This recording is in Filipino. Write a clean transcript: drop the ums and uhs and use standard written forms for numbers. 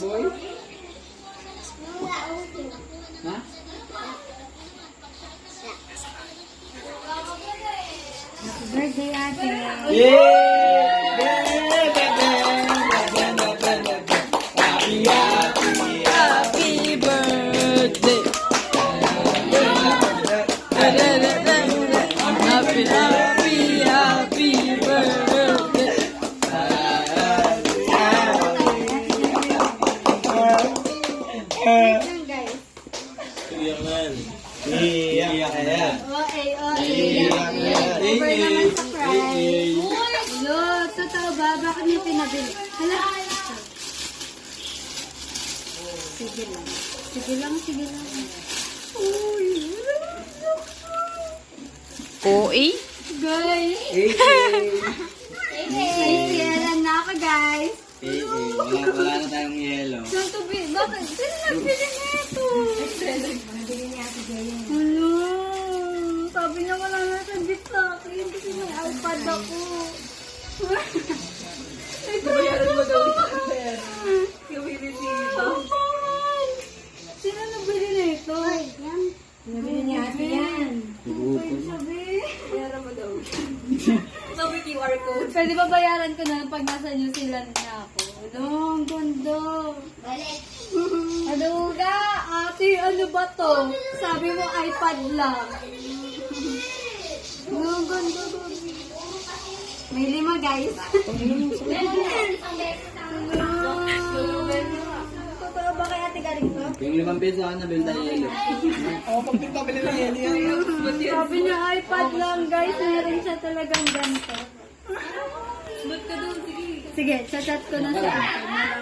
boy? Ha? Birthday ate. Happy birthday. Happy birthday. Yan guys. Iyak na yan. Iyak na yan. Over naman sa prize. Lo, totoo ba? Bakit niyo pinabili? Hala. Sige lang. Sige lang, sige lang. Uy. OA? Guys. May sila na ako guys. Wala na tayong yelo. Saan to be? Bakit? Sino nagbili nito? Nabili niya si Jayen. Ano? Sabi niya wala na sa gift sa akin kasi may iPad ako. Ito bayaran mo daw ito. Gawin dito. Sino nagbili nito? Yan. Nabili niya ate yan. Sabi. Bayaran mo daw. Sabi QR code. Pwede ba bayaran ko na pag nasa New Zealand na ako? Ano? Ang ganda. Balik. Ano ka? Ate, ano ba to? Sabi mo iPad lang. Ang ganda. May 5 guys. Totoo ba kaya ate galing to? Yung 5 peso ako nabenta ng yelo. Pag pabili ng yelo yan. Sabi niya iPad lang guys. Meron siya talagang ganito. Ba't ka doon? Sige, chat ko na sa akin.